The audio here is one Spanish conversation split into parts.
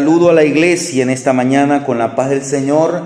Saludo a la iglesia en esta mañana con la paz del Señor.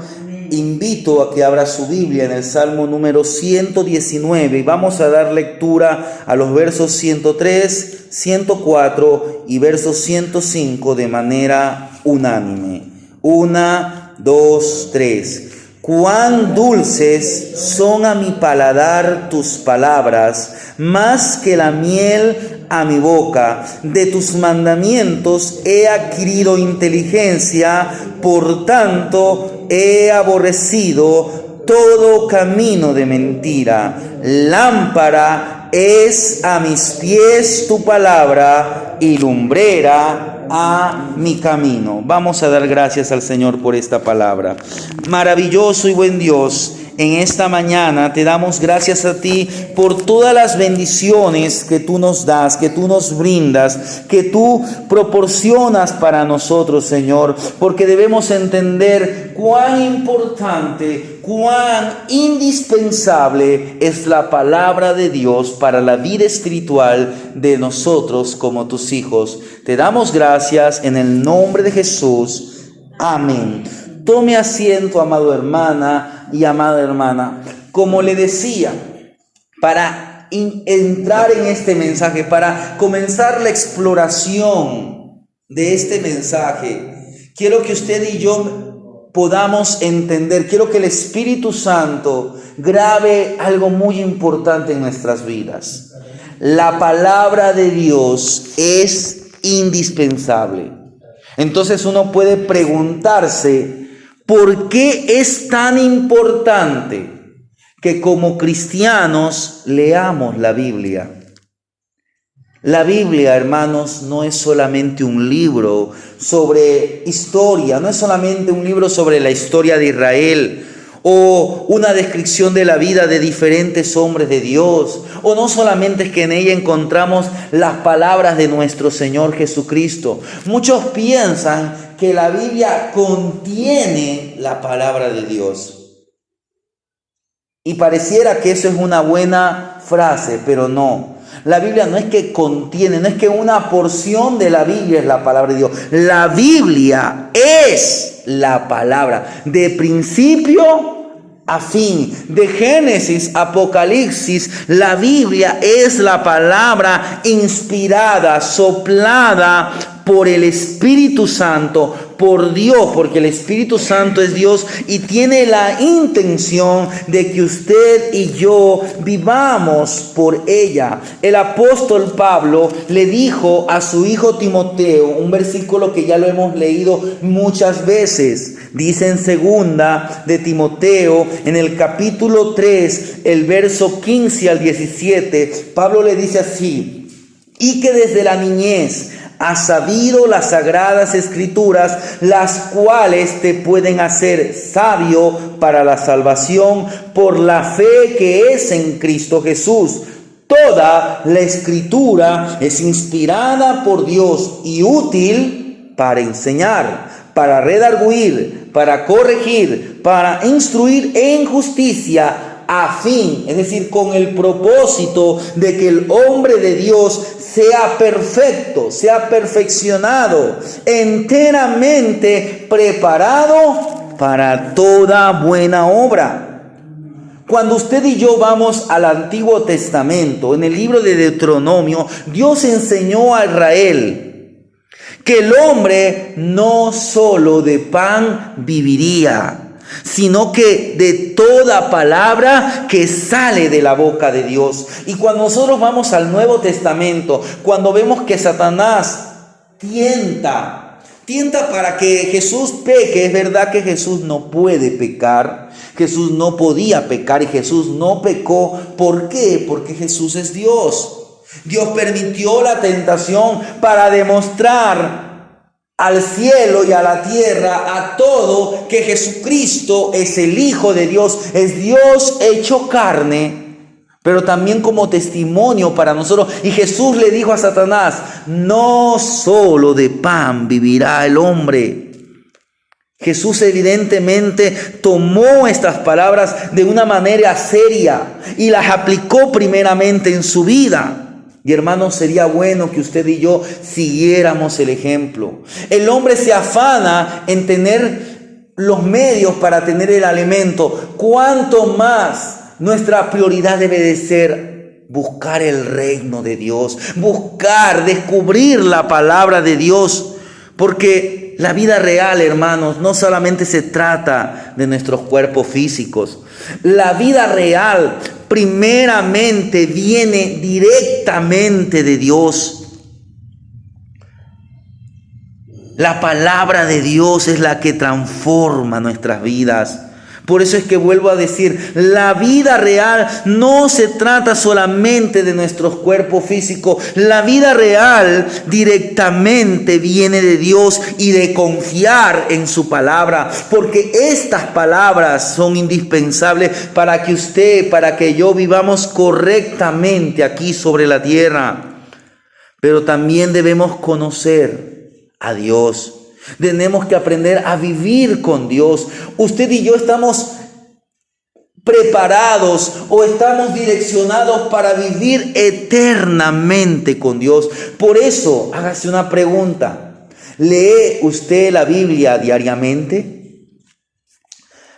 Invito a que abra su Biblia en el Salmo número 119 y vamos a dar lectura a los versos 103, 104 y versos 105 de manera unánime. 1, 2, 3. Cuán dulces son a mi paladar tus palabras, más que la miel a mi boca. De tus mandamientos he adquirido inteligencia, por tanto he aborrecido todo camino de mentira. Lámpara es a mis pies tu palabra y lumbrera a mi camino. Vamos a dar gracias al Señor por esta palabra. Maravilloso y buen Dios, en esta mañana te damos gracias a ti por todas las bendiciones que tú nos das, que tú nos brindas, que tú proporcionas para nosotros, Señor, porque debemos entender cuán importante, cuán indispensable es la palabra de Dios para la vida espiritual de nosotros como tus hijos. Te damos gracias en el nombre de Jesús. Amén. Tome asiento, amado hermana y amada hermana. Como le decía, para entrar en este mensaje, para comenzar la exploración de este mensaje, quiero que usted y yo podamos entender, quiero que el Espíritu Santo grabe algo muy importante en nuestras vidas. La palabra de Dios es indispensable. Entonces uno puede preguntarse, ¿por qué es tan importante que como cristianos leamos la Biblia? La Biblia, hermanos, no es solamente un libro sobre historia, no es solamente un libro sobre la historia de Israel, o una descripción de la vida de diferentes hombres de Dios, o no solamente es que en ella encontramos las palabras de nuestro Señor Jesucristo. Muchos piensan que la Biblia contiene la palabra de Dios. Y pareciera que eso es una buena frase, pero no. La Biblia no es que contiene, no es que una porción de la Biblia es la palabra de Dios. La Biblia es la palabra, de principio a fin, de Génesis a Apocalipsis. La Biblia es la palabra inspirada, soplada por el Espíritu Santo, por Dios, porque el Espíritu Santo es Dios y tiene la intención de que usted y yo vivamos por ella. El apóstol Pablo le dijo a su hijo Timoteo, un versículo que ya lo hemos leído muchas veces. Dice en segunda de Timoteo, en el capítulo 3, el verso 15 al 17, Pablo le dice así: y que desde la niñez has sabido las sagradas escrituras, las cuales te pueden hacer sabio para la salvación por la fe que es en Cristo Jesús. Toda la escritura es inspirada por Dios y útil para enseñar, para redarguir, para corregir, para instruir en justicia, a fin, es decir, con el propósito de que el hombre de Dios sea perfecto, sea perfeccionado, enteramente preparado para toda buena obra. Cuando usted y yo vamos al Antiguo Testamento, en el libro de Deuteronomio, Dios enseñó a Israel que el hombre no solo de pan viviría, sino que de toda palabra que sale de la boca de Dios. Y cuando nosotros vamos al Nuevo Testamento, cuando vemos que Satanás tienta para que Jesús peque, es verdad que Jesús no puede pecar, Jesús no podía pecar y Jesús no pecó. ¿Por qué? Porque Jesús es Dios. Dios permitió la tentación para demostrar al cielo y a la tierra, a todo, que Jesucristo es el Hijo de Dios, es Dios hecho carne, pero también como testimonio para nosotros. Y Jesús le dijo a Satanás: no solo de pan vivirá el hombre. Jesús evidentemente tomó estas palabras de una manera seria y las aplicó primeramente en su vida. Y hermanos, sería bueno que usted y yo siguiéramos el ejemplo. El hombre se afana en tener los medios para tener el alimento. ¿Cuánto más nuestra prioridad debe de ser buscar el reino de Dios? Buscar, descubrir la palabra de Dios. Porque la vida real, hermanos, no solamente se trata de nuestros cuerpos físicos. La vida real primeramente viene directamente de Dios. La palabra de Dios es la que transforma nuestras vidas. Por eso es que vuelvo a decir, la vida real no se trata solamente de nuestros cuerpos físicos. La vida real directamente viene de Dios y de confiar en su palabra. Porque estas palabras son indispensables para que usted, para que yo vivamos correctamente aquí sobre la tierra. Pero también debemos conocer a Dios. Tenemos que aprender a vivir con Dios. Usted y yo estamos preparados o estamos direccionados para vivir eternamente con Dios. Por eso, hágase una pregunta. ¿Lee usted la Biblia diariamente?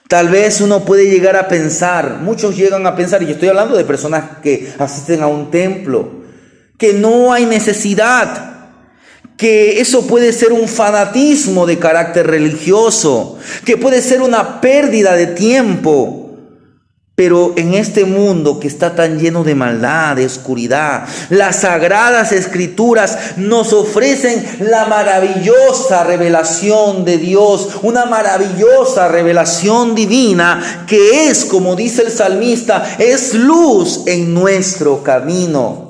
Tal vez uno puede llegar a pensar, muchos llegan a pensar, y yo estoy hablando de personas que asisten a un templo, que no hay necesidad, que eso puede ser un fanatismo de carácter religioso, que puede ser una pérdida de tiempo. Pero en este mundo que está tan lleno de maldad, de oscuridad, las sagradas escrituras nos ofrecen la maravillosa revelación de Dios, una maravillosa revelación divina que es, como dice el salmista, es luz en nuestro camino.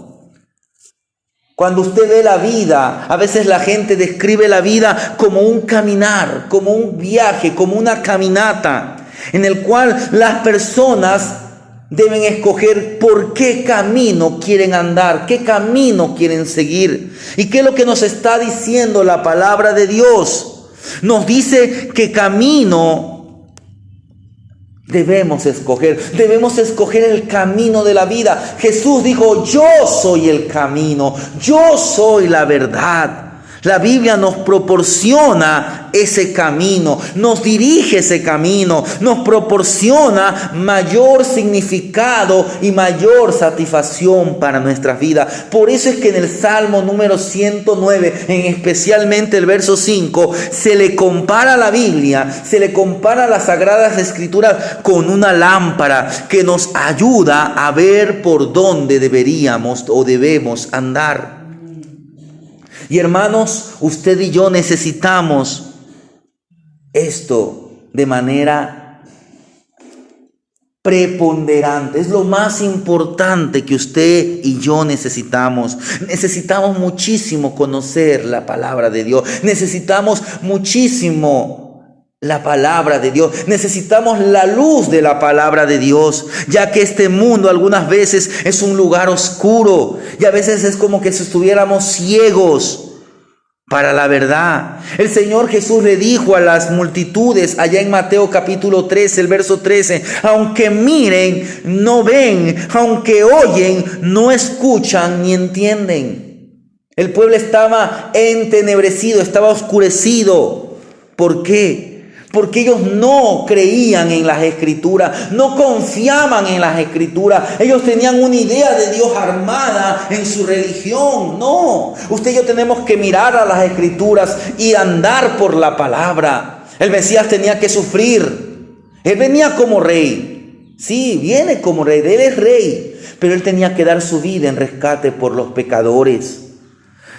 Cuando usted ve la vida, a veces la gente describe la vida como un caminar, como un viaje, como una caminata, en el cual las personas deben escoger por qué camino quieren andar, qué camino quieren seguir. ¿Y qué es lo que nos está diciendo la palabra de Dios? Nos dice que camino debemos escoger el camino de la vida. Jesús dijo, yo soy el camino, yo soy la verdad. La Biblia nos proporciona ese camino, nos dirige ese camino, nos proporciona mayor significado y mayor satisfacción para nuestras vidas. Por eso es que en el Salmo número 109, en especialmente el verso 5, se le compara a la Biblia, se le compara a las Sagradas Escrituras con una lámpara que nos ayuda a ver por dónde deberíamos o debemos andar. Y hermanos, usted y yo necesitamos esto de manera preponderante. Es lo más importante que usted y yo necesitamos. Necesitamos muchísimo conocer la palabra de Dios. Necesitamos muchísimo la palabra de Dios. Necesitamos la luz de la palabra de Dios, ya que este mundo algunas veces es un lugar oscuro y a veces es como que si estuviéramos ciegos para la verdad. El Señor Jesús le dijo a las multitudes allá en Mateo capítulo 13, el verso 13, aunque miren, no ven, aunque oyen, no escuchan ni entienden. El pueblo estaba entenebrecido, estaba oscurecido. ¿Por qué? Porque ellos no creían en las Escrituras, no confiaban en las Escrituras. Ellos tenían una idea de Dios armada en su religión. No, usted y yo tenemos que mirar a las Escrituras y andar por la palabra. El Mesías tenía que sufrir. Él venía como rey. Sí, viene como rey, él es rey. Pero él tenía que dar su vida en rescate por los pecadores.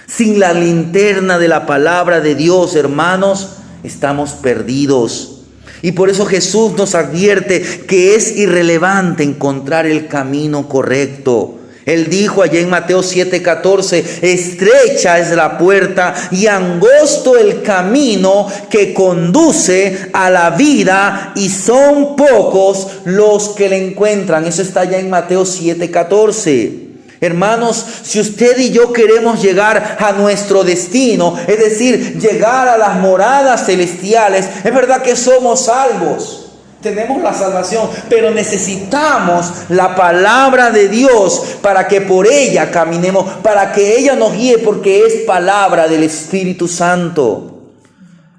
Sin la linterna de la palabra de Dios, hermanos, estamos perdidos. Y por eso Jesús nos advierte que es irrelevante encontrar el camino correcto. Él dijo allá en Mateo 7:14, estrecha es la puerta y angosto el camino que conduce a la vida y son pocos los que le encuentran. Eso está allá en Mateo 7:14. Hermanos, si usted y yo queremos llegar a nuestro destino, es decir, llegar a las moradas celestiales, es verdad que somos salvos. tenemos la salvación, pero necesitamos la palabra de Dios para que por ella caminemos, para que ella nos guíe, porque es palabra del Espíritu Santo.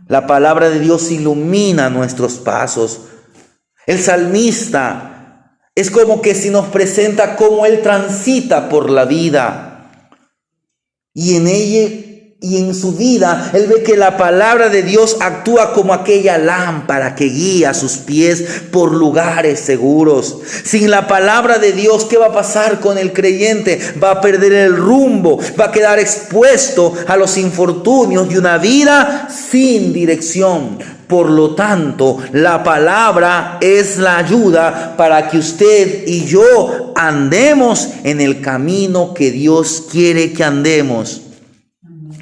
La palabra de Dios ilumina nuestros pasos. El salmista es como que si nos presenta cómo él transita por la vida. Y en ella y en su vida, él ve que la palabra de Dios actúa como aquella lámpara que guía sus pies por lugares seguros. Sin la palabra de Dios, ¿qué va a pasar con el creyente? Va a perder el rumbo, va a quedar expuesto a los infortunios de una vida sin dirección. Por lo tanto, la palabra es la ayuda para que usted y yo andemos en el camino que Dios quiere que andemos.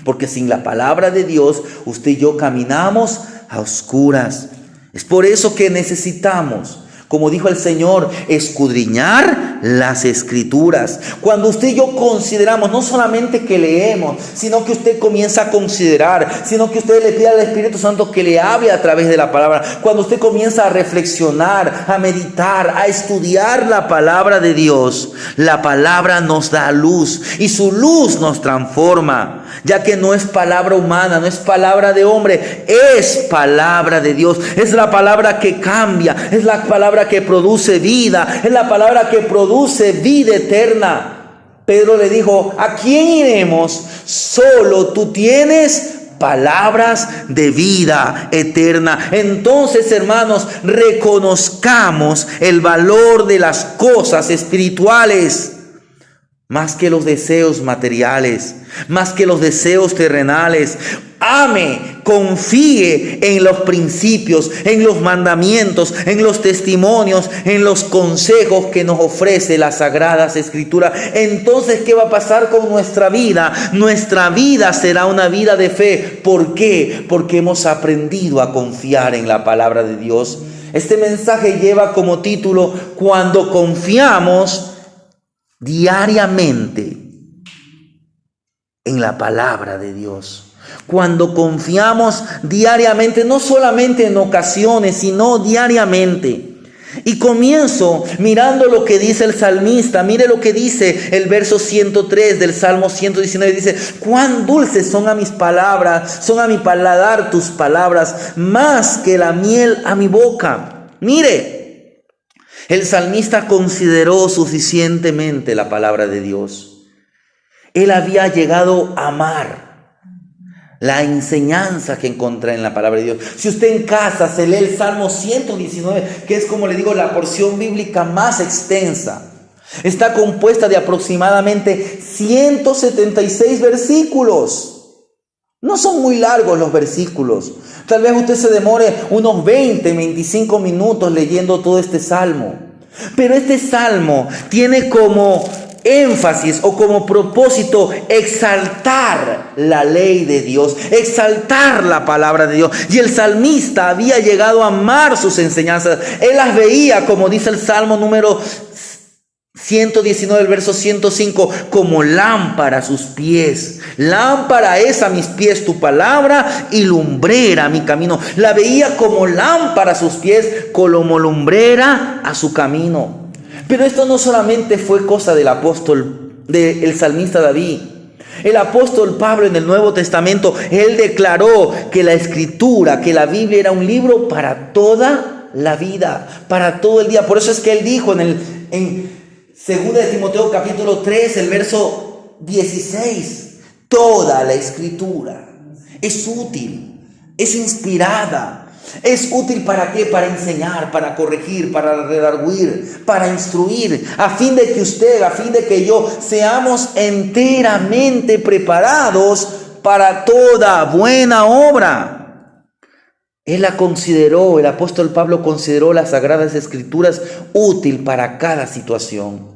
Porque sin la palabra de Dios, usted y yo caminamos a oscuras. Es por eso que necesitamos, como dijo el Señor, escudriñar las Escrituras. Cuando usted y yo consideramos, no solamente que leemos, sino que usted comienza a considerar, sino que usted le pide al Espíritu Santo que le hable a través de la palabra. Cuando usted comienza a reflexionar, a meditar, a estudiar la palabra de Dios, la palabra nos da luz y su luz nos transforma, ya que no es palabra humana, no es palabra de hombre, es palabra de Dios. Es la palabra que cambia, es la palabra que produce vida, es la palabra que produce vida eterna. Pedro le dijo: ¿a quién iremos? Solo tú tienes palabras de vida eterna. Entonces, hermanos, reconozcamos el valor de las cosas espirituales, más que los deseos materiales, más que los deseos terrenales. Ame, confíe en los principios, en los mandamientos, en los testimonios, en los consejos que nos ofrece las Sagradas Escrituras. Entonces, ¿qué va a pasar con nuestra vida? Nuestra vida será una vida de fe. ¿Por qué? Porque hemos aprendido a confiar en la palabra de Dios. Este mensaje lleva como título: cuando confiamos diariamente en la palabra de Dios. Cuando confiamos diariamente, no solamente en ocasiones, sino diariamente. Y comienzo mirando lo que dice el salmista. Mire lo que dice el verso 103 del Salmo 119. Dice: cuán dulces son a mis palabras, son a mi paladar tus palabras, más que la miel a mi boca. Mire, el salmista consideró suficientemente la palabra de Dios. Él había llegado a amar la enseñanza que encontré en la palabra de Dios. Si usted en casa se lee el Salmo 119, que es, como le digo, la porción bíblica más extensa, está compuesta de aproximadamente 176 versículos. No son muy largos los versículos. Tal vez usted se demore unos 25 minutos leyendo todo este salmo. Pero este salmo tiene como énfasis o como propósito exaltar la ley de Dios, exaltar la palabra de Dios. Y el salmista había llegado a amar sus enseñanzas. Él las veía, como dice el Salmo número 119, el verso 105, como lámpara a sus pies. Lámpara es a mis pies tu palabra y lumbrera a mi camino. La veía como lámpara a sus pies, como lumbrera a su camino. Pero esto no solamente fue cosa del apóstol, del salmista David. El apóstol Pablo en el Nuevo Testamento, él declaró que la Escritura, que la Biblia era un libro para toda la vida, para todo el día. Por eso es que él dijo en 2 de Timoteo capítulo 3, el verso 16, toda la Escritura es útil, es inspirada. ¿Es útil para qué? Para enseñar, para corregir, para redarguir, para instruir, a fin de que usted, a fin de que yo seamos enteramente preparados para toda buena obra. Él la consideró, el apóstol Pablo consideró las Sagradas Escrituras útil para cada situación.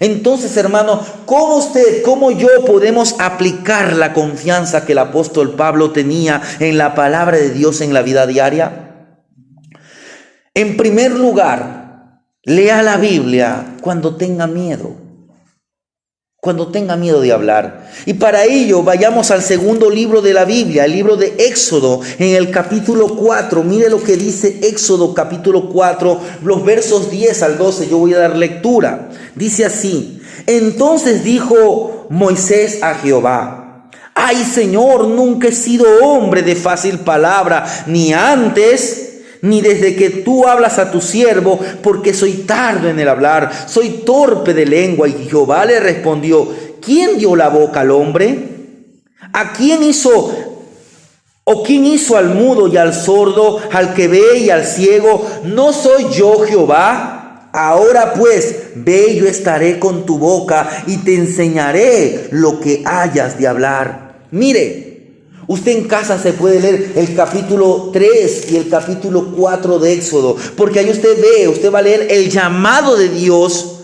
Entonces, hermano, ¿cómo usted, cómo yo podemos aplicar la confianza que el apóstol Pablo tenía en la palabra de Dios en la vida diaria? En primer lugar, lea la Biblia cuando tenga miedo. cuando tenga miedo de hablar. Y para ello vayamos al segundo libro de la Biblia, el libro de Éxodo, en el capítulo 4. Mire lo que dice Éxodo capítulo 4, los versos 10 al 12. Yo voy a dar lectura. Dice así: entonces dijo Moisés a Jehová: ay, Señor, nunca he sido hombre de fácil palabra, ni antes ni desde que tú hablas a tu siervo, porque soy tardo en el hablar, soy torpe de lengua. Y Jehová le respondió: ¿quién dio la boca al hombre? ¿A quién hizo quién hizo al mudo y al sordo, al que ve y al ciego? ¿No soy yo Jehová? Ahora pues, ve, yo estaré con tu boca y te enseñaré lo que hayas de hablar. Mire, usted en casa se puede leer el capítulo 3 y el capítulo 4 de Éxodo, porque ahí usted va a leer el llamado de Dios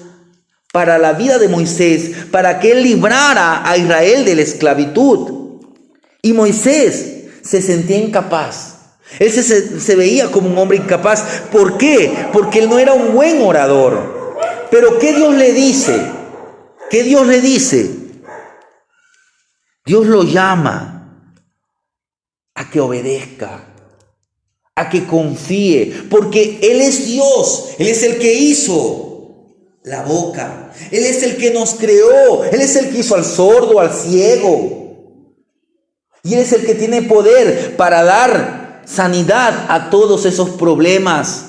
para la vida de Moisés, para que él librara a Israel de la esclavitud. Y Moisés se sentía incapaz. Él se veía como un hombre incapaz. ¿Por qué? Porque él no era un buen orador. Pero ¿qué Dios le dice? ¿Qué Dios le dice? Dios lo llama a que obedezca, a que confíe, porque Él es Dios. Él es el que hizo la boca, Él es el que nos creó, Él es el que hizo al sordo, al ciego, y Él es el que tiene poder para dar sanidad a todos esos problemas.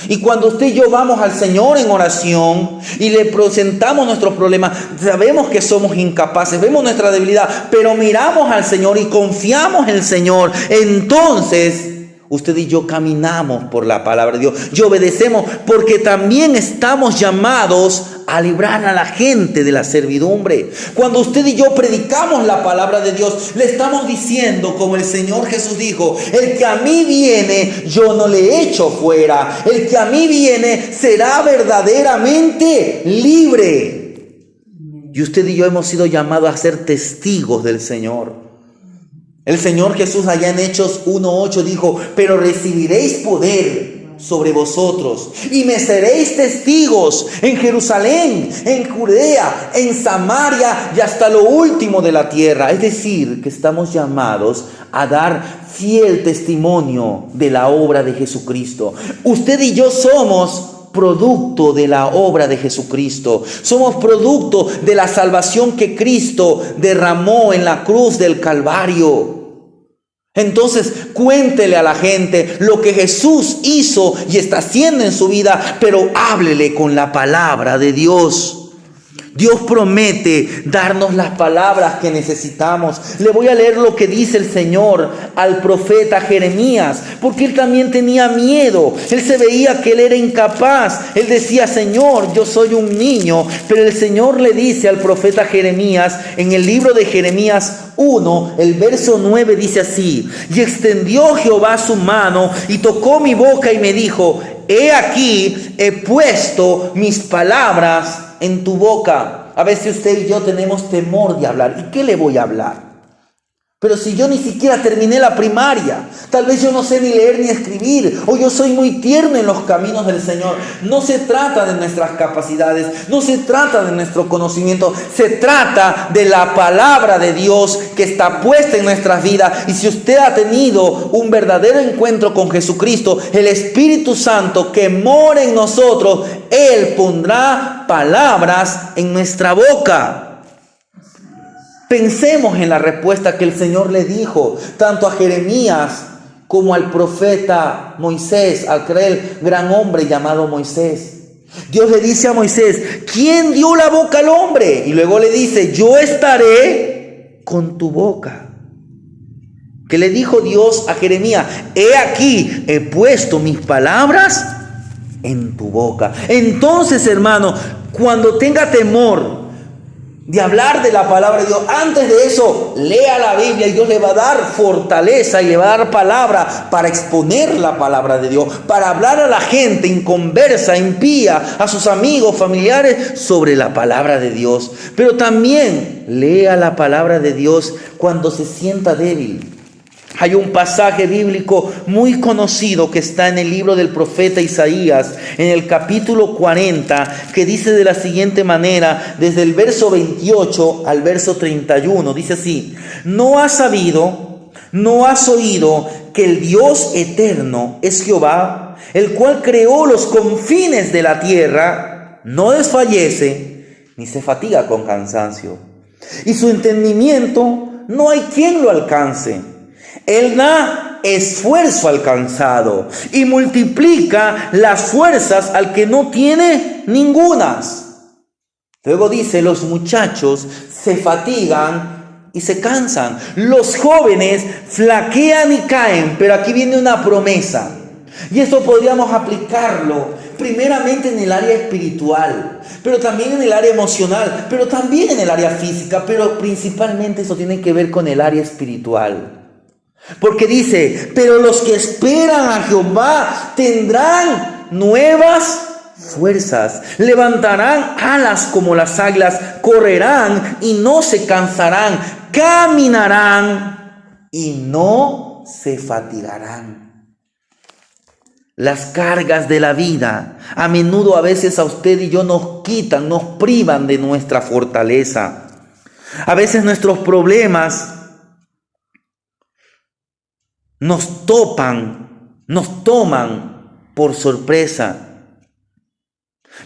Y cuando usted y yo vamos al Señor en oración y le presentamos nuestros problemas, sabemos que somos incapaces, vemos nuestra debilidad, pero miramos al Señor y confiamos en el Señor. Entonces usted y yo caminamos por la palabra de Dios y obedecemos, porque también estamos llamados a librar a la gente de la servidumbre. Cuando usted y yo predicamos la palabra de Dios, le estamos diciendo, como el Señor Jesús dijo: el que a mí viene, yo no le echo fuera. El que a mí viene será verdaderamente libre. Y usted y yo hemos sido llamados a ser testigos del Señor. El Señor Jesús allá en Hechos 1:8 dijo: pero recibiréis poder sobre vosotros y me seréis testigos en Jerusalén, en Judea, en Samaria y hasta lo último de la tierra. Es decir, que estamos llamados a dar fiel testimonio de la obra de Jesucristo. Usted y yo somos producto de la obra de Jesucristo. Somos producto de la salvación que Cristo derramó en la cruz del Calvario. Entonces, cuéntele a la gente lo que Jesús hizo y está haciendo en su vida, pero háblele con la palabra de Dios. Dios promete darnos las palabras que necesitamos. Le voy a leer lo que dice el Señor al profeta Jeremías, porque él también tenía miedo. Él se veía que él era incapaz. Él decía: Señor, yo soy un niño. Pero el Señor le dice al profeta Jeremías, en el libro de Jeremías 1, el verso 9 dice así: y extendió Jehová su mano y tocó mi boca y me dijo: he aquí, he puesto mis palabras en tu boca. A veces usted y yo tenemos temor de hablar. ¿Y qué le voy a hablar? Pero si yo ni siquiera terminé la primaria, tal vez yo no sé ni leer ni escribir, o yo soy muy tierno en los caminos del Señor. No se trata de nuestras capacidades, no se trata de nuestro conocimiento, se trata de la palabra de Dios que está puesta en nuestras vidas. Y si usted ha tenido un verdadero encuentro con Jesucristo, el Espíritu Santo que mora en nosotros, Él pondrá palabras en nuestra boca. Pensemos en la respuesta que el Señor le dijo tanto a Jeremías como al profeta Moisés, aquel gran hombre llamado Moisés. Dios le dice a Moisés: ¿quién dio la boca al hombre? Y luego le dice: yo estaré con tu boca. ¿Qué le dijo Dios a Jeremías? He aquí, he puesto mis palabras en tu boca. Entonces, hermano, cuando tenga temor de hablar de la palabra de Dios, antes de eso, lea la Biblia y Dios le va a dar fortaleza y le va a dar palabra para exponer la palabra de Dios, para hablar a la gente inconversa, impía, a sus amigos, familiares, sobre la palabra de Dios. Pero también lea la palabra de Dios cuando se sienta débil, Hay un pasaje bíblico muy conocido que está en el libro del profeta Isaías, en el capítulo 40, que dice de la siguiente manera, desde el verso 28 al verso 31, dice así: ¿No has sabido, no has oído que el Dios eterno es Jehová, el cual creó los confines de la tierra? No desfallece, ni se fatiga con cansancio, y su entendimiento no hay quien lo alcance. Él da esfuerzo al cansado y multiplica las fuerzas al que no tiene ningunas. Luego dice: los muchachos se fatigan y se cansan. Los jóvenes flaquean y caen. Pero aquí viene una promesa. Y esto podríamos aplicarlo primeramente en el área espiritual, pero también en el área emocional, pero también en el área física, pero principalmente eso tiene que ver con el área espiritual. Porque dice: pero los que esperan a Jehová tendrán nuevas fuerzas, levantarán alas como las águilas, correrán y no se cansarán, caminarán y no se fatigarán. Las cargas de la vida a menudo, a veces, a usted y yo nos quitan, nos privan de nuestra fortaleza. A veces nuestros problemas nos toman por sorpresa.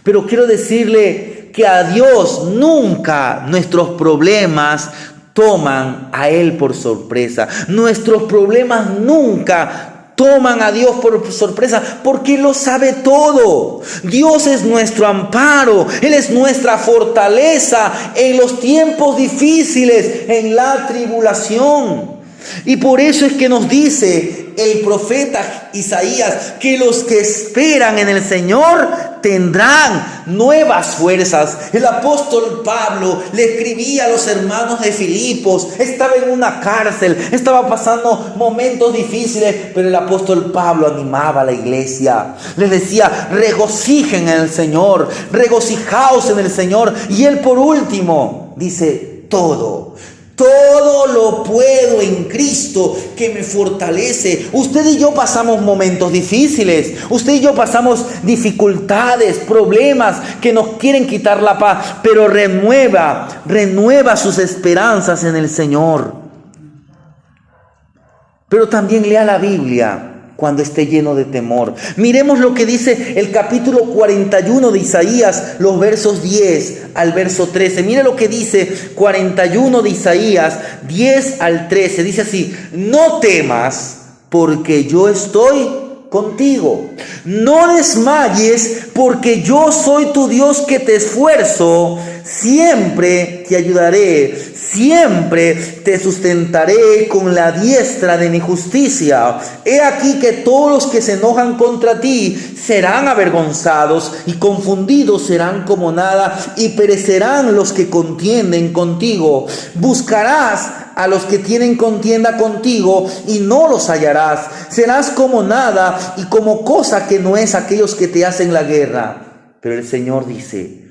Pero quiero decirle que a Dios nunca nuestros problemas toman a Él por sorpresa. Nuestros problemas nunca toman a Dios por sorpresa, porque Él lo sabe todo. Dios es nuestro amparo, Él es nuestra fortaleza en los tiempos difíciles, en la tribulación. Y por eso es que nos dice el profeta Isaías que los que esperan en el Señor tendrán nuevas fuerzas. El apóstol Pablo le escribía a los hermanos de Filipos, estaba en una cárcel, estaba pasando momentos difíciles, pero el apóstol Pablo animaba a la iglesia, les decía: regocijen en el Señor, regocijaos en el Señor. Y él, por último, dice: todo lo puedo en Cristo que me fortalece. Usted y yo pasamos momentos difíciles. Usted y yo pasamos dificultades, problemas que nos quieren quitar la paz. Pero renueva sus esperanzas en el Señor. Pero también lea la Biblia cuando esté lleno de temor. Miremos lo que dice el capítulo 41 de Isaías, los versos 10 al verso 13. Mire lo que dice 41 de Isaías, 10 al 13. Dice así: no temas, porque yo estoy contigo. No desmayes, porque yo soy tu Dios que te esfuerzo. Siempre te ayudaré, siempre te sustentaré con la diestra de mi justicia. He aquí que todos los que se enojan contra ti serán avergonzados, y confundidos serán como nada, y perecerán los que contienden contigo. Buscarás a los que tienen contienda contigo y no los hallarás. Serás como nada y como cosa que no es aquellos que te hacen la guerra. Pero el Señor dice: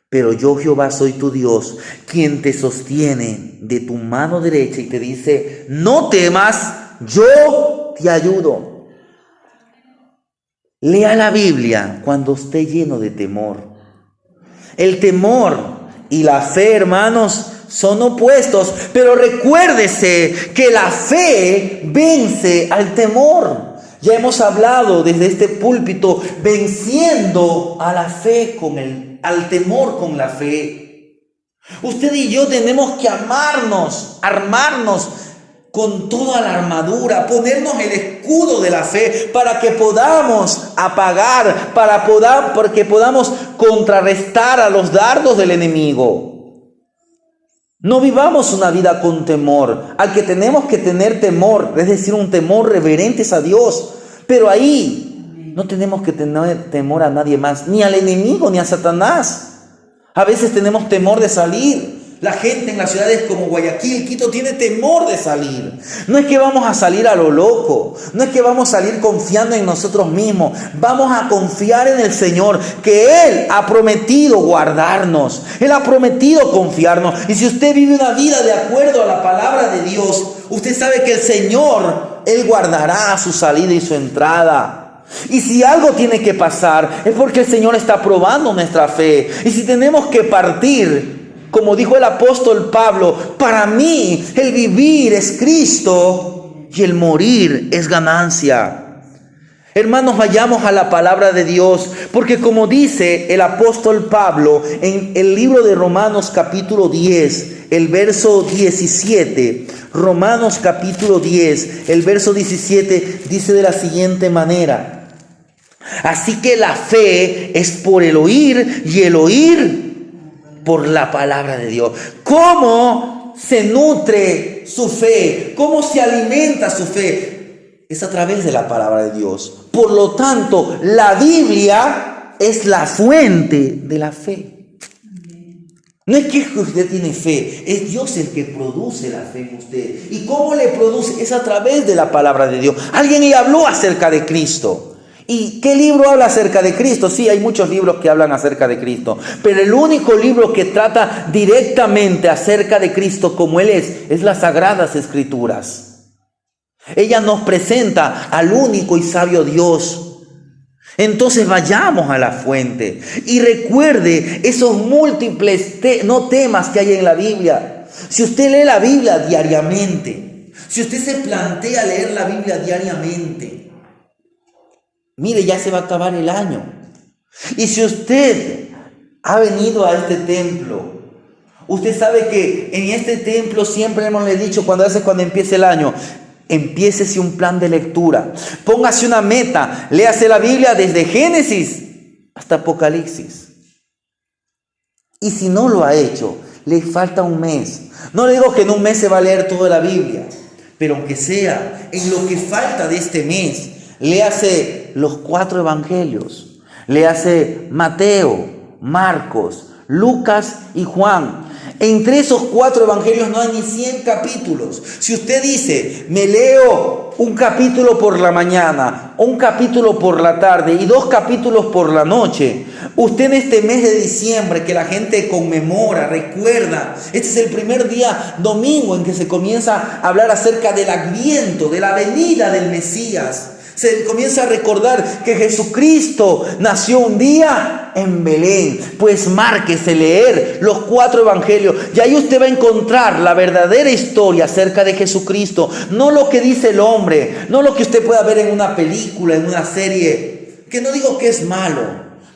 pero yo, Jehová, soy tu Dios, quien te sostiene de tu mano derecha y te dice: no temas, yo te ayudo. Lea la Biblia cuando esté lleno de temor. El temor y la fe, hermanos, son opuestos, pero recuérdese que la fe vence al temor. Ya hemos hablado desde este púlpito, venciendo a la fe al temor con la fe. Usted y yo tenemos que armarnos con toda la armadura, ponernos el escudo de la fe para que podamos apagar, para que podamos contrarrestar a los dardos del enemigo. No vivamos una vida con temor. Al que tenemos que tener temor, es decir, un temor reverente a Dios. Pero ahí no tenemos que tener temor a nadie más, ni al enemigo, ni a Satanás. A veces tenemos temor de salir. La gente en las ciudades como Guayaquil, Quito, tiene temor de salir. No es que vamos a salir a lo loco. No es que vamos a salir confiando en nosotros mismos. Vamos a confiar en el Señor, que Él ha prometido guardarnos. Él ha prometido confiarnos. Y si usted vive una vida de acuerdo a la palabra de Dios, usted sabe que el Señor, Él guardará su salida y su entrada. Y si algo tiene que pasar, es porque el Señor está probando nuestra fe. Y si tenemos que partir, como dijo el apóstol Pablo, para mí el vivir es Cristo y el morir es ganancia. Hermanos, vayamos a la palabra de Dios, porque como dice el apóstol Pablo en el libro de Romanos capítulo 10, el verso 17, Romanos capítulo 10, el verso 17 dice de la siguiente manera: así que la fe es por el oír y el oír por la palabra de Dios. ¿Cómo se nutre su fe? ¿Cómo se alimenta su fe? Es a través de la palabra de Dios. Por lo tanto, la Biblia es la fuente de la fe. No es que usted tiene fe, es Dios el que produce la fe en usted. ¿Y cómo le produce? Es a través de la palabra de Dios. Alguien le habló acerca de Cristo. ¿Y qué libro habla acerca de Cristo? Sí, hay muchos libros que hablan acerca de Cristo, pero el único libro que trata directamente acerca de Cristo como Él es las Sagradas Escrituras. Ella nos presenta al único y sabio Dios. Entonces vayamos a la fuente y recuerde esos múltiples temas que hay en la Biblia. Si usted lee la Biblia diariamente, si usted se plantea leer la Biblia diariamente, mire, ya se va a acabar el año. Y si usted ha venido a este templo, usted sabe que en este templo siempre hemos dicho cuando empiece el año, empiécese un plan de lectura. Póngase una meta. Léase la Biblia desde Génesis hasta Apocalipsis. Y si no lo ha hecho, le falta un mes. No le digo que en un mes se va a leer toda la Biblia, pero aunque sea en lo que falta de este mes, léase los 4 evangelios. Léase Mateo, Marcos, Lucas y Juan. Entre esos 4 evangelios no hay ni 100 capítulos. Si usted dice, me leo un capítulo por la mañana, un capítulo por la tarde y 2 capítulos por la noche, usted en este mes de diciembre que la gente conmemora, recuerda, este es el primer día domingo en que se comienza a hablar acerca del adviento, de la venida del Mesías. Se comienza a recordar que Jesucristo nació un día en Belén. Pues márquese leer los 4 evangelios y ahí usted va a encontrar la verdadera historia acerca de Jesucristo. No lo que dice el hombre, no lo que usted pueda ver en una película, en una serie, que no digo que es malo,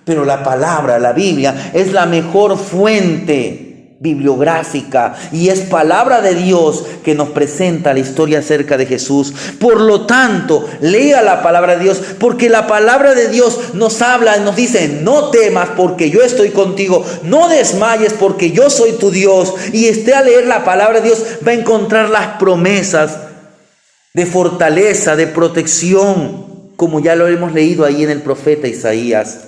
pero la palabra, la Biblia, es la mejor fuente bibliográfica y es palabra de Dios que nos presenta la historia acerca de Jesús. Por lo tanto, lea la palabra de Dios, porque la palabra de Dios nos habla y nos dice: no temas porque yo estoy contigo, no desmayes porque yo soy tu Dios. Y esté a leer la palabra de Dios, va a encontrar las promesas de fortaleza, de protección, como ya lo hemos leído ahí en el profeta Isaías.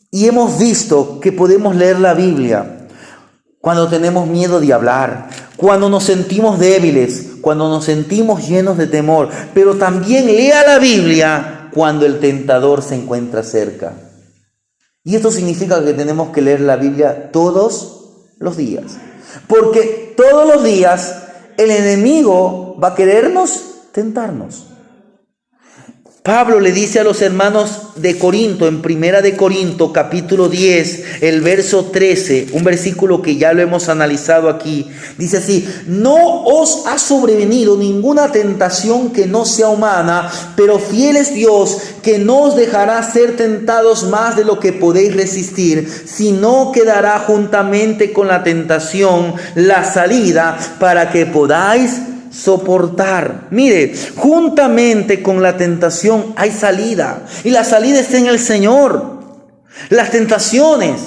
Y hemos visto que podemos leer la Biblia cuando tenemos miedo de hablar, cuando nos sentimos débiles, cuando nos sentimos llenos de temor. Pero también lea la Biblia cuando el tentador se encuentra cerca. Y esto significa que tenemos que leer la Biblia todos los días. Porque todos los días el enemigo va a querernos tentarnos. Pablo le dice a los hermanos de Corinto, en Primera de Corinto, capítulo 10, el verso 13, un versículo que ya lo hemos analizado aquí, dice así: no os ha sobrevenido ninguna tentación que no sea humana, pero fiel es Dios, que no os dejará ser tentados más de lo que podéis resistir, sino que dará juntamente con la tentación la salida para que podáis soportar. Mire, juntamente con la tentación hay salida, y la salida está en el Señor. Las tentaciones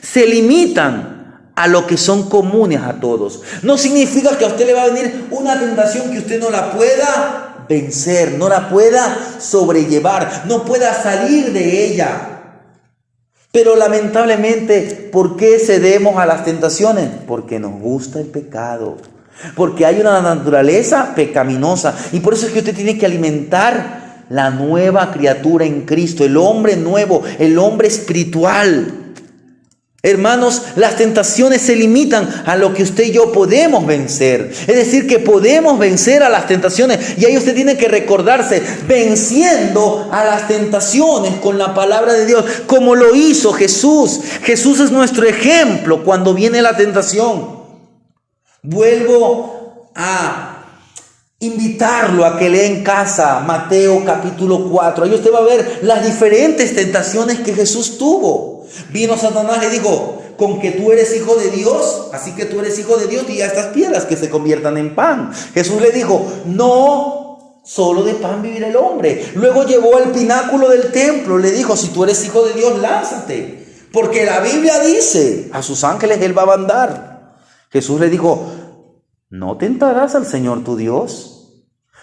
se limitan a lo que son comunes a todos. No significa que a usted le va a venir una tentación que usted no la pueda vencer, no la pueda sobrellevar, no pueda salir de ella. Pero lamentablemente, ¿por qué cedemos a las tentaciones? Porque nos gusta el pecado. Porque hay una naturaleza pecaminosa. Y por eso es que usted tiene que alimentar la nueva criatura en Cristo, el hombre nuevo, el hombre espiritual. Hermanos, las tentaciones se limitan a lo que usted y yo podemos vencer. Es decir, que podemos vencer a las tentaciones. Y ahí usted tiene que recordarse, venciendo a las tentaciones con la palabra de Dios, como lo hizo Jesús. Jesús es nuestro ejemplo cuando viene la tentación. Vuelvo a invitarlo a que lea en casa Mateo capítulo 4. Ahí usted va a ver las diferentes tentaciones que Jesús tuvo. Vino Satanás y dijo, con que tú eres hijo de Dios, así que tú eres hijo de Dios y a estas piedras que se conviertan en pan. Jesús le dijo, no solo de pan vivirá el hombre. Luego llevó al pináculo del templo, le dijo, si tú eres hijo de Dios, lánzate. Porque la Biblia dice, a sus ángeles él va a mandar. Jesús le dijo, no tentarás al Señor tu Dios.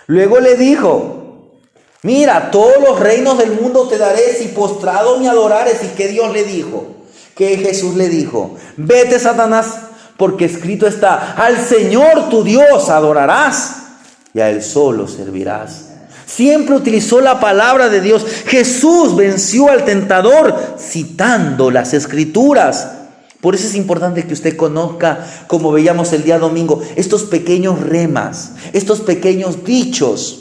Luego le dijo, mira, todos los reinos del mundo te daré si postrado me adorares. ¿Y qué Dios le dijo? ¿Qué Jesús le dijo? Vete, Satanás, porque escrito está, al Señor tu Dios adorarás y a Él solo servirás. Siempre utilizó la palabra de Dios. Jesús venció al tentador citando las Escrituras. Por eso es importante que usted conozca, como veíamos el día domingo, estos pequeños remas, estos pequeños dichos.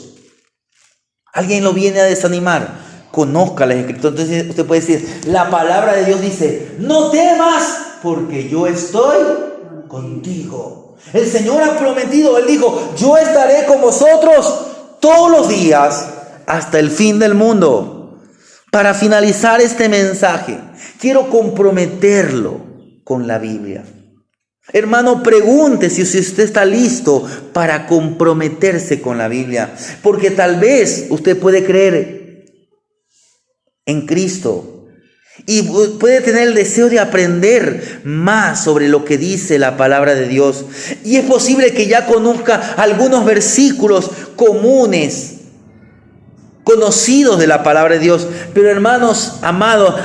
Alguien lo viene a desanimar, conozca las Escrituras. Entonces usted puede decir, la palabra de Dios dice, no temas porque yo estoy contigo. El Señor ha prometido, Él dijo, yo estaré con vosotros todos los días hasta el fin del mundo. Para finalizar este mensaje, quiero comprometerlo con la Biblia. Hermano, pregunte si usted está listo para comprometerse con la Biblia. Porque tal vez usted puede creer en Cristo y puede tener el deseo de aprender más sobre lo que dice la palabra de Dios. Y es posible que ya conozca algunos versículos comunes, conocidos de la palabra de Dios. Pero hermanos amados,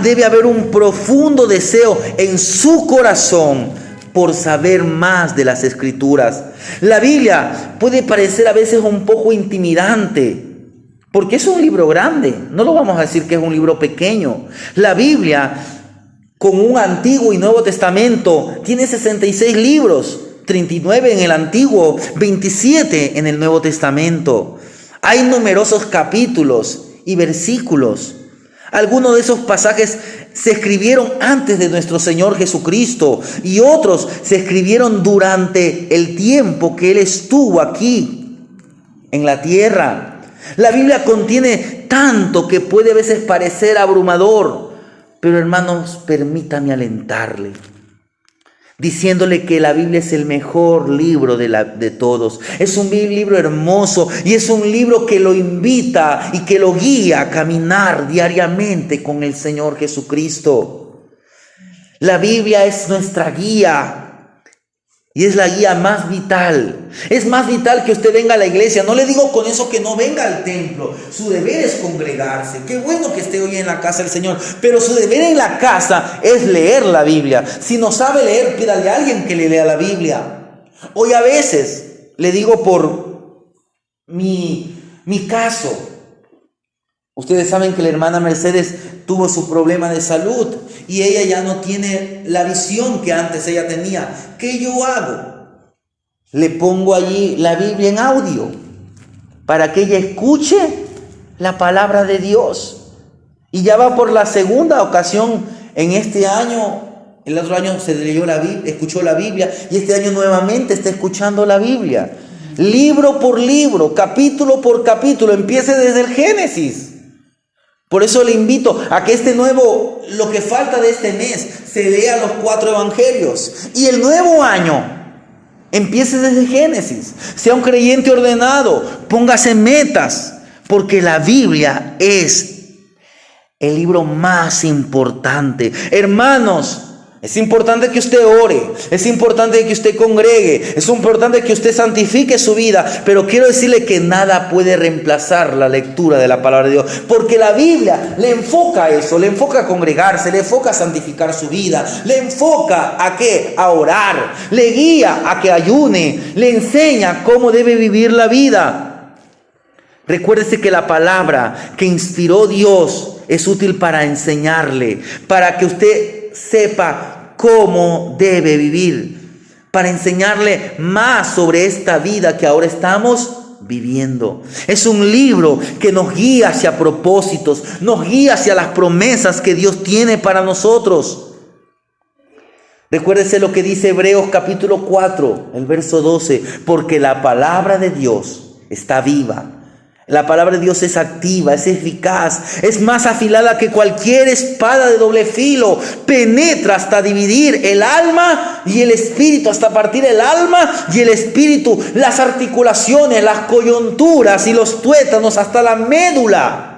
debe haber un profundo deseo en su corazón por saber más de las Escrituras. La Biblia puede parecer a veces un poco intimidante, porque es un libro grande. No lo vamos a decir que es un libro pequeño. La Biblia, con un Antiguo y Nuevo Testamento, tiene 66 libros, 39 en el Antiguo, 27 en el Nuevo Testamento. Hay numerosos capítulos y versículos. Algunos de esos pasajes se escribieron antes de nuestro Señor Jesucristo y otros se escribieron durante el tiempo que Él estuvo aquí en la tierra. La Biblia contiene tanto que puede a veces parecer abrumador, pero hermanos, permítame alentarle, diciéndole que la Biblia es el mejor libro de todos. Es un libro hermoso y es un libro que lo invita y que lo guía a caminar diariamente con el Señor Jesucristo. La Biblia es nuestra guía y es la guía más vital. Es más vital que usted venga a la iglesia. No le digo con eso que no venga al templo. Su deber es congregarse. Qué bueno que esté hoy en la casa del Señor. Pero su deber en la casa es leer la Biblia. Si no sabe leer, pídale a alguien que le lea la Biblia. Hoy a veces, le digo por mi caso. Ustedes saben que la hermana Mercedes tuvo su problema de salud y ella ya no tiene la visión que antes ella tenía. ¿Qué yo hago? Le pongo allí la Biblia en audio para que ella escuche la palabra de Dios. Y ya va por la segunda ocasión en este año. El otro año se leyó la Biblia, escuchó la Biblia y este año nuevamente está escuchando la Biblia. Libro por libro, capítulo por capítulo, empiece desde el Génesis. Por eso le invito a que lo que falta de este mes, se lea los 4 evangelios. Y el nuevo año, empiece desde Génesis. Sea un creyente ordenado, póngase metas, porque la Biblia es el libro más importante. Hermanos, Es importante que usted ore, es importante que usted congregue, es importante que usted santifique su vida, pero quiero decirle que nada puede reemplazar la lectura de la palabra de Dios, porque la Biblia le enfoca a eso, le enfoca a congregarse, le enfoca a santificar su vida, le enfoca a ¿qué? A orar, le guía a que ayune, le enseña cómo debe vivir la vida. Recuérdese que la palabra que inspiró Dios es útil para enseñarle, para que usted sepa cómo debe vivir, para enseñarle más sobre esta vida que ahora estamos viviendo. Es un libro que nos guía hacia propósitos, nos guía hacia las promesas que Dios tiene para nosotros. Recuérdese lo que dice Hebreos capítulo 4, el verso 12, porque la palabra de Dios está viva. La palabra de Dios es activa, es eficaz, es más afilada que cualquier espada de doble filo. Penetra hasta dividir el alma y el espíritu, hasta partir el alma y el espíritu, las articulaciones, las coyunturas y los tuétanos, hasta la médula.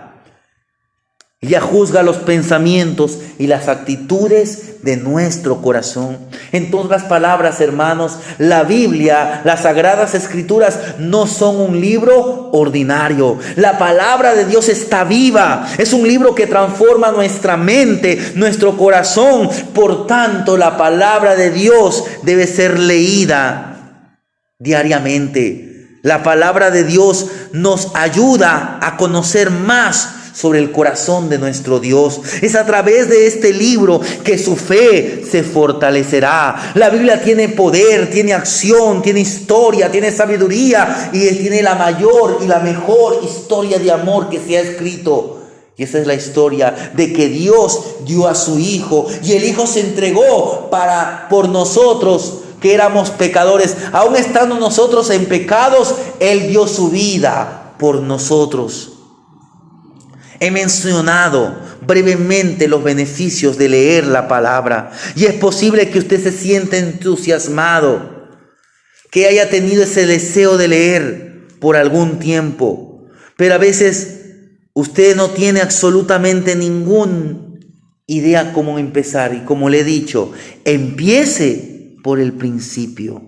Ya juzga los pensamientos y las actitudes de nuestro corazón. En todas las palabras, hermanos, la Biblia, las Sagradas Escrituras no son un libro ordinario. La palabra de Dios está viva. Es un libro que transforma nuestra mente, nuestro corazón. Por tanto, la palabra de Dios debe ser leída diariamente. La palabra de Dios nos ayuda a conocer más sobre el corazón de nuestro Dios. Es a través de este libro que su fe se fortalecerá. La Biblia tiene poder, tiene acción, tiene historia, tiene sabiduría y tiene la mayor y la mejor historia de amor que se ha escrito. Y esa es la historia de que Dios dio a su Hijo y el Hijo se entregó por nosotros que éramos pecadores. Aún estando nosotros en pecados, Él dio su vida por nosotros. He mencionado brevemente los beneficios de leer la palabra y es posible que usted se sienta entusiasmado, que haya tenido ese deseo de leer por algún tiempo, pero a veces usted no tiene absolutamente ninguna idea cómo empezar y como le he dicho, empiece por el principio.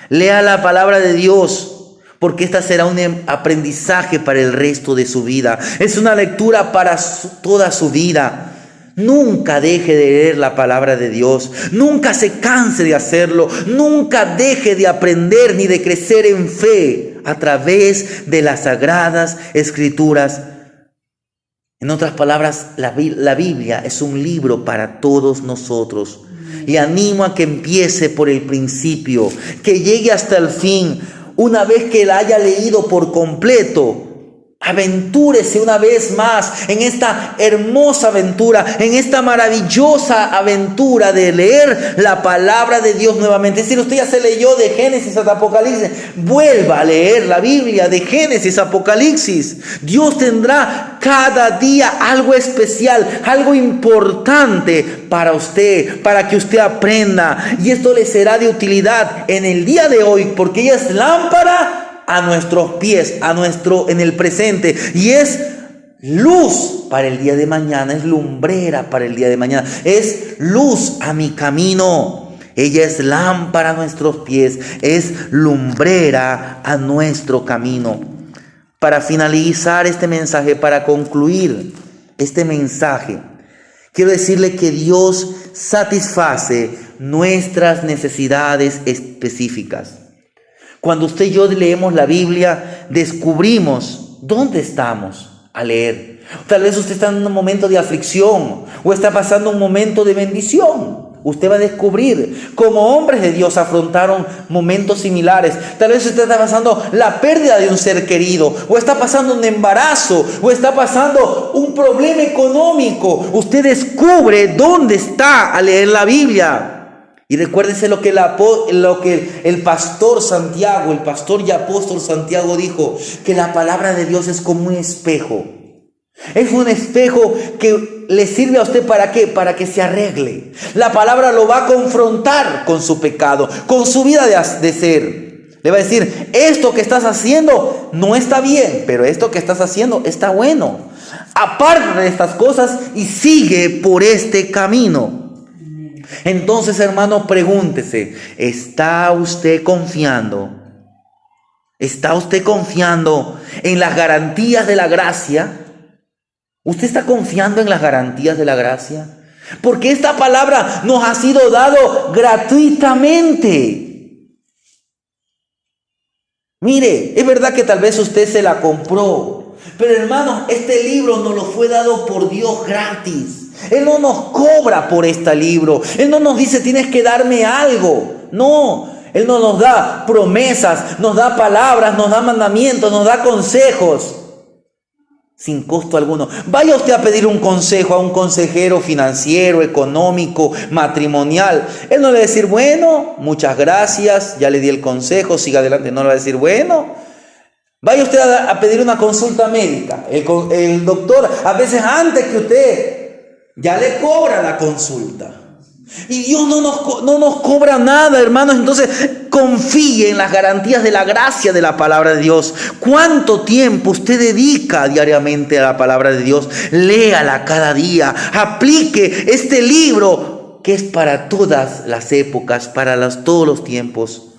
Lea la palabra de Dios, porque esta será un aprendizaje para el resto de su vida. Es una lectura para toda su vida. Nunca deje de leer la palabra de Dios. Nunca se canse de hacerlo. Nunca deje de aprender ni de crecer en fe a través de las Sagradas Escrituras. En otras palabras, la Biblia es un libro para todos nosotros. Le animo a que empiece por el principio, que llegue hasta el fin. Una vez que la haya leído por completo, aventúrese una vez más en esta hermosa aventura, en esta maravillosa aventura de leer la palabra de Dios nuevamente. Es decir, usted ya se leyó de Génesis hasta Apocalipsis, vuelva a leer la Biblia de Génesis a Apocalipsis. Dios tendrá cada día algo especial, algo importante para usted, para que usted aprenda. Y esto le será de utilidad en el día de hoy, porque ella es lámpara a nuestros pies, en el presente, y es luz para el día de mañana, es lumbrera para el día de mañana, es luz a mi camino. Ella es lámpara a nuestros pies, es lumbrera a nuestro camino. Para finalizar este mensaje, para concluir este mensaje, quiero decirle que Dios satisface nuestras necesidades específicas. Cuando usted y yo leemos la Biblia, descubrimos dónde estamos a leer. Tal vez usted está en un momento de aflicción o está pasando un momento de bendición. Usted va a descubrir cómo hombres de Dios afrontaron momentos similares. Tal vez usted está pasando la pérdida de un ser querido, o está pasando un embarazo, o está pasando un problema económico. Usted descubre dónde está a leer la Biblia. Y recuérdese lo que el pastor Santiago, el pastor y apóstol Santiago dijo, que la palabra de Dios es como un espejo. Es un espejo que le sirve a usted ¿para qué? Para que se arregle. La palabra lo va a confrontar con su pecado, con su vida de ser. Le va a decir, esto que estás haciendo no está bien, pero esto que estás haciendo está bueno. Aparte de estas cosas y sigue por este camino. Entonces, hermano, pregúntese, ¿está usted confiando? ¿Está usted confiando en las garantías de la gracia? ¿Usted está confiando en las garantías de la gracia? Porque esta palabra nos ha sido dado gratuitamente. Mire, es verdad que tal vez usted se la compró, pero hermanos, este libro nos lo fue dado por Dios gratis. Él no nos cobra por este libro. Él no nos dice tienes que darme algo. No, Él no nos da promesas, nos da palabras, nos da mandamientos, nos da consejos. Sin costo alguno. Vaya usted a pedir un consejo a un consejero financiero, económico, matrimonial. Él no le va a decir, bueno, muchas gracias, ya le di el consejo, siga adelante. No le va a decir, bueno. Vaya usted a pedir una consulta médica. El doctor, a veces antes que usted, ya le cobra la consulta. Y Dios no nos cobra nada, hermanos. Entonces, confíe en las garantías de la gracia de la palabra de Dios. ¿Cuánto tiempo usted dedica diariamente a la palabra de Dios? Léala cada día. Aplique este libro que es para todas las épocas, para todos los tiempos.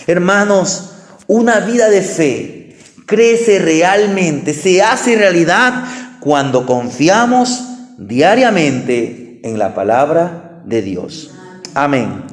Hermanos, una vida de fe crece realmente, se hace realidad cuando confiamos diariamente en la palabra de Dios. Amén.